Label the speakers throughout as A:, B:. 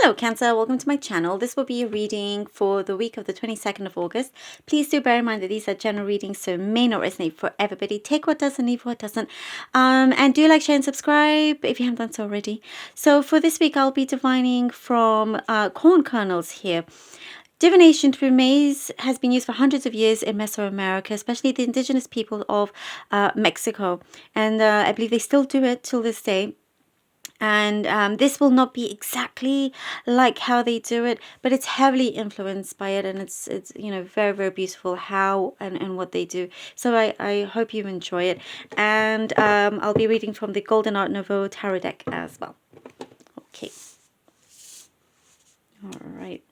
A: Hello Cancer, welcome to my channel. This will be a reading for the week of the 22nd of August. Please do bear in mind that these are general readings, so may not resonate for everybody. Take what does and leave what doesn't. And do like, share and subscribe if you haven't done so already. So for this week, I'll be divining from corn kernels here. Divination through maize has been used for hundreds of years in Mesoamerica, especially the indigenous people of Mexico. And I believe they still do it till this day. And this will not be exactly like how they do it, but it's heavily influenced by it, and it's very, very beautiful how and what they do. So I hope you enjoy it, and I'll be reading from the Golden Art Nouveau tarot deck as well. Okay. All right.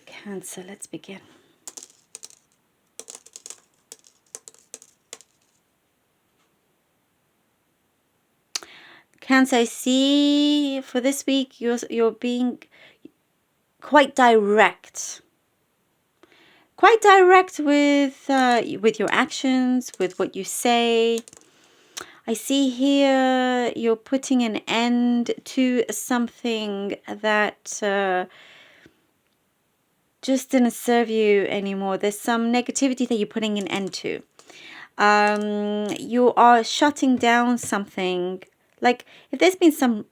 A: Cancer, let's begin. Cancer, I see for this week you're being quite direct. Quite direct with your actions, with what you say. I see here you're putting an end to something that just didn't serve you anymore. There's some negativity that you're putting an end to. You are shutting down something. Like if there's been some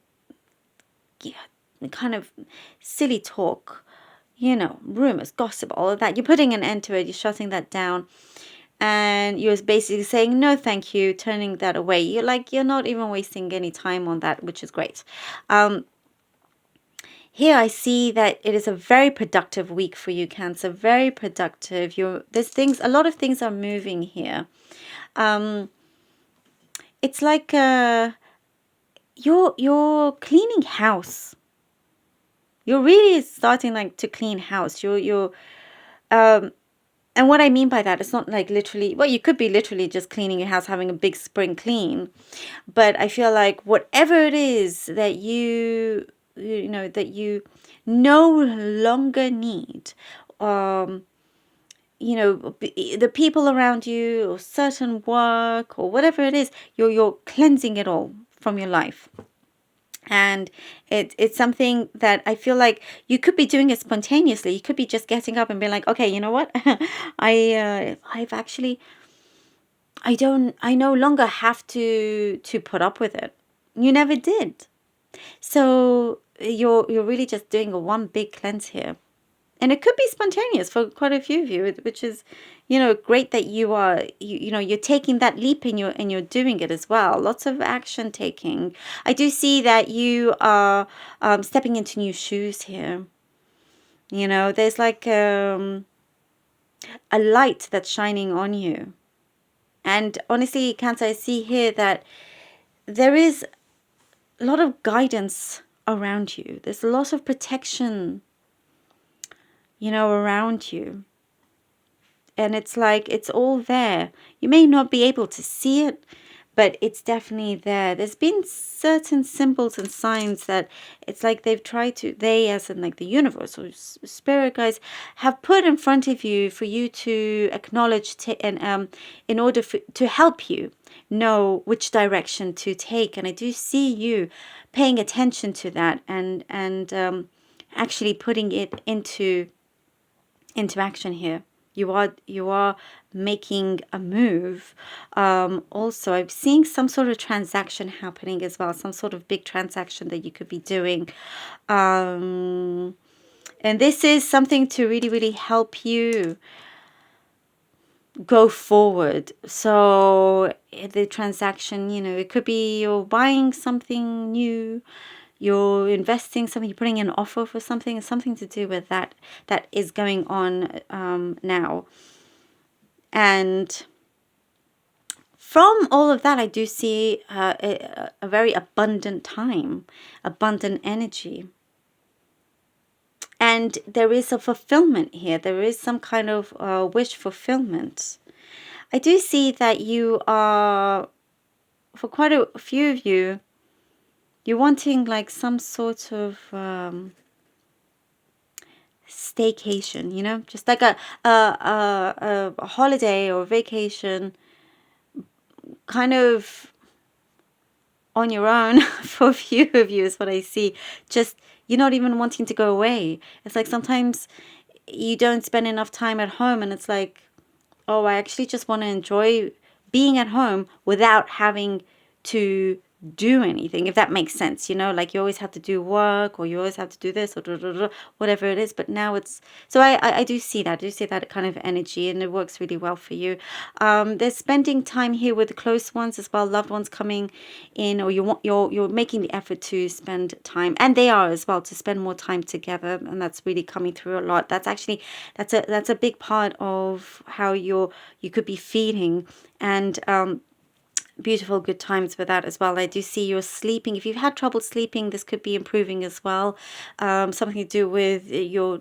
A: kind of silly talk, rumors, gossip, all of that, you're putting an end to it. You're shutting that down. And you're basically saying, no, thank you, turning that away. You're not even wasting any time on that, which is great. Here I see that it is a very productive week for you, Cancer. Very productive. A lot of things are moving here. It's like you're cleaning house. You're really starting to clean house. And what I mean by that, it's not like literally, well, you could be literally just cleaning your house, having a big spring clean. But I feel like whatever it is that you no longer need, the people around you or certain work or whatever it is, you're cleansing it all from your life. And it's something that I feel like you could be doing it spontaneously. You could be just getting up and being like, okay, you know what? I no longer have to put up with it. You never did. So you're really just doing a one big cleanse here. And it could be spontaneous for quite a few of you, which is, great that you're taking that leap and you're doing it as well. Lots of action taking. I do see that you are stepping into new shoes here. There's like a light that's shining on you. And honestly, Cancer, I see here that there is a lot of guidance around you. There's a lot of protection around you. And it's like it's all there. You may not be able to see it, but it's definitely there. There's been certain symbols and signs that it's like they as in like the universe or spirit guides have put in front of you for you to acknowledge and in order to help you know which direction to take. And I do see you paying attention to that and actually putting it into action here. You are making a move. Also, I'm seeing some sort of transaction happening as well, some sort of big transaction that you could be doing. And this is something to really, really help you go forward. So the transaction, it could be you're buying something new, you're investing something, you're putting an offer for something to do with that is going on now. And from all of that, I do see a very abundant time, abundant energy. And there is a fulfillment here. There is some kind of wish fulfillment. I do see that you are, for quite a few of you, you're wanting like some sort of staycation, just like a holiday or vacation, kind of on your own for a few of you is what I see. Just, you're not even wanting to go away. It's like sometimes you don't spend enough time at home, and it's like, oh, I actually just want to enjoy being at home without having to do anything, if that makes sense. Like you always have to do work, or you always have to do this, or whatever it is. But now it's, so I do see that. I do see that kind of energy, and it works really well for you. There's spending time here with close ones as well, loved ones coming in, or you're making the effort to spend time, and they are as well, to spend more time together, and that's really coming through a lot. That's a big part of how you could be feeling, and beautiful good times with that as well. I do see you're sleeping. If you've had trouble sleeping, this could be improving as well. Something to do with your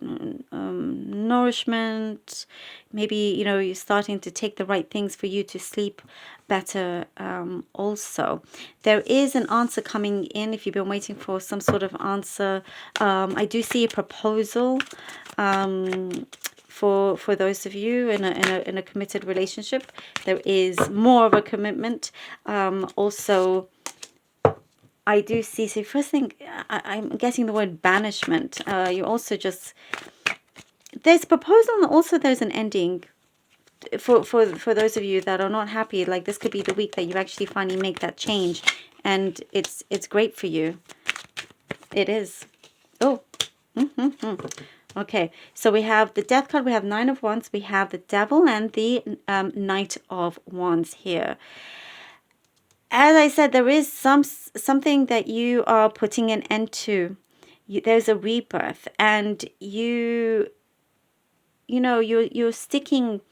A: nourishment. Maybe, you're starting to take the right things for you to sleep better. Also, there is an answer coming in if you've been waiting for some sort of answer. I do see a proposal. For those of you in a committed relationship, there is more of a commitment. Also, I do see. So first thing, I'm getting the word banishment. You also just, there's a proposal, and also there's an ending. For those of you that are not happy, like this could be the week that you actually finally make that change, and it's great for you. It is. Oh. Okay, so we have the Death card, we have Nine of Wands, we have the Devil, and the Knight of Wands here. As I said, there is something that you are putting an end to. There's a rebirth, and you're sticking.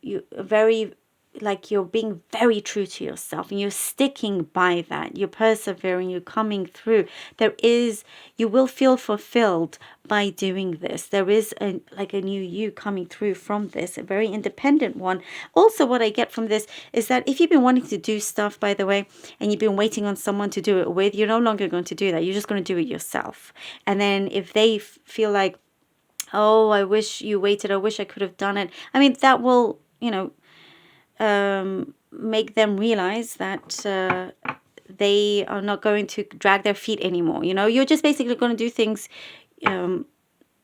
A: You're being very true to yourself, and you're sticking by that. You're persevering, you're coming through. You will feel fulfilled by doing this. There is a new you coming through from this, a very independent one. Also, what I get from this is that if you've been wanting to do stuff, by the way, and you've been waiting on someone to do it with, you're no longer going to do that. You're just going to do it yourself. And then if they feel like, oh, I wish you waited, I wish I could have done it, I mean, that will, make them realize that they are not going to drag their feet anymore. You're just basically going to do things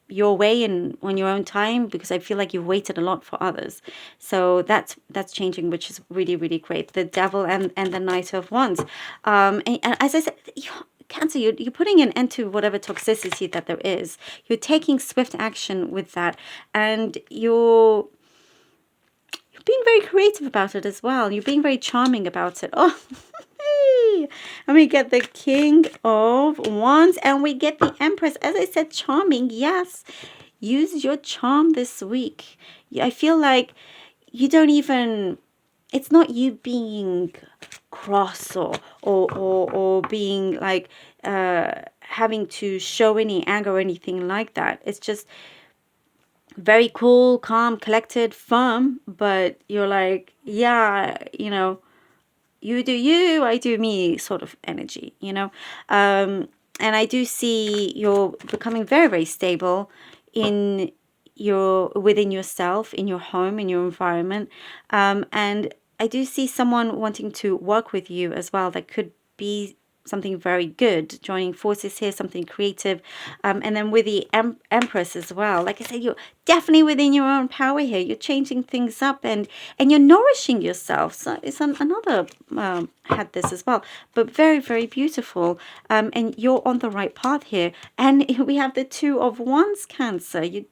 A: your way and on your own time, because I feel like you've waited a lot for others. So that's changing, which is really, really great. The Devil and the Knight of Wands. And as I said, Cancer, you're putting an end to whatever toxicity that there is. You're taking swift action with that, and you're being very creative about it as well. You're being very charming about it. Oh, and we get the King of Wands, and we get the Empress. As I said, charming. Yes, use your charm this week. I feel like you don't even. It's not you being cross or being like having to show any anger or anything like that. It's just very cool, calm, collected, firm, but you're like, yeah, you do you, I do me sort of energy, and I do see you're becoming very, very stable within yourself, in your home, in your environment, and I do see someone wanting to work with you as well. That could be something very good, joining forces here, something creative, and then with the Empress as well. Like I said, you're definitely within your own power here. You're changing things up, and you're nourishing yourself. So it's another had this as well, but very, very beautiful. And you're on the right path here. And we have the Two of Wands, Cancer. You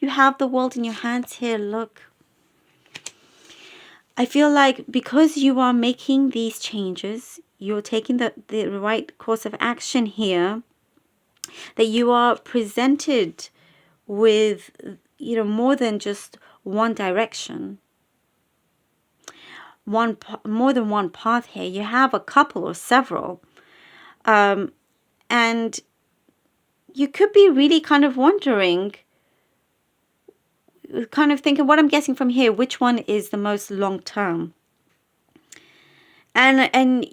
A: have the world in your hands here. Look. I feel like because you are making these changes, you're taking the right course of action here, that you are presented with, more than just one direction, more than one path here. You have a couple or several. And you could be really kind of wondering, kind of thinking, what I'm getting from here, which one is the most long term? And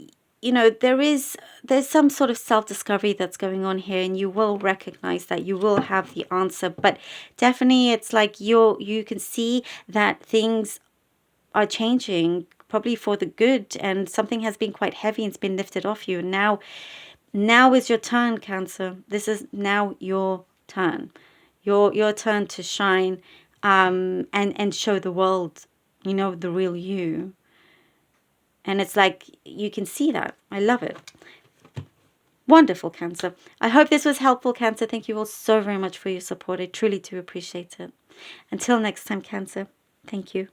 A: there's some sort of self-discovery that's going on here, and you will recognize that, you will have the answer. But definitely it's like you can see that things are changing probably for the good, and something has been quite heavy and it's been lifted off you. And now is your turn, Cancer. This is now your turn. Your turn to shine, and show the world, the real you. And it's like you can see that. I love it. Wonderful, Cancer. I hope this was helpful, Cancer. Thank you all so very much for your support. I truly do appreciate it. Until next time, Cancer. Thank you.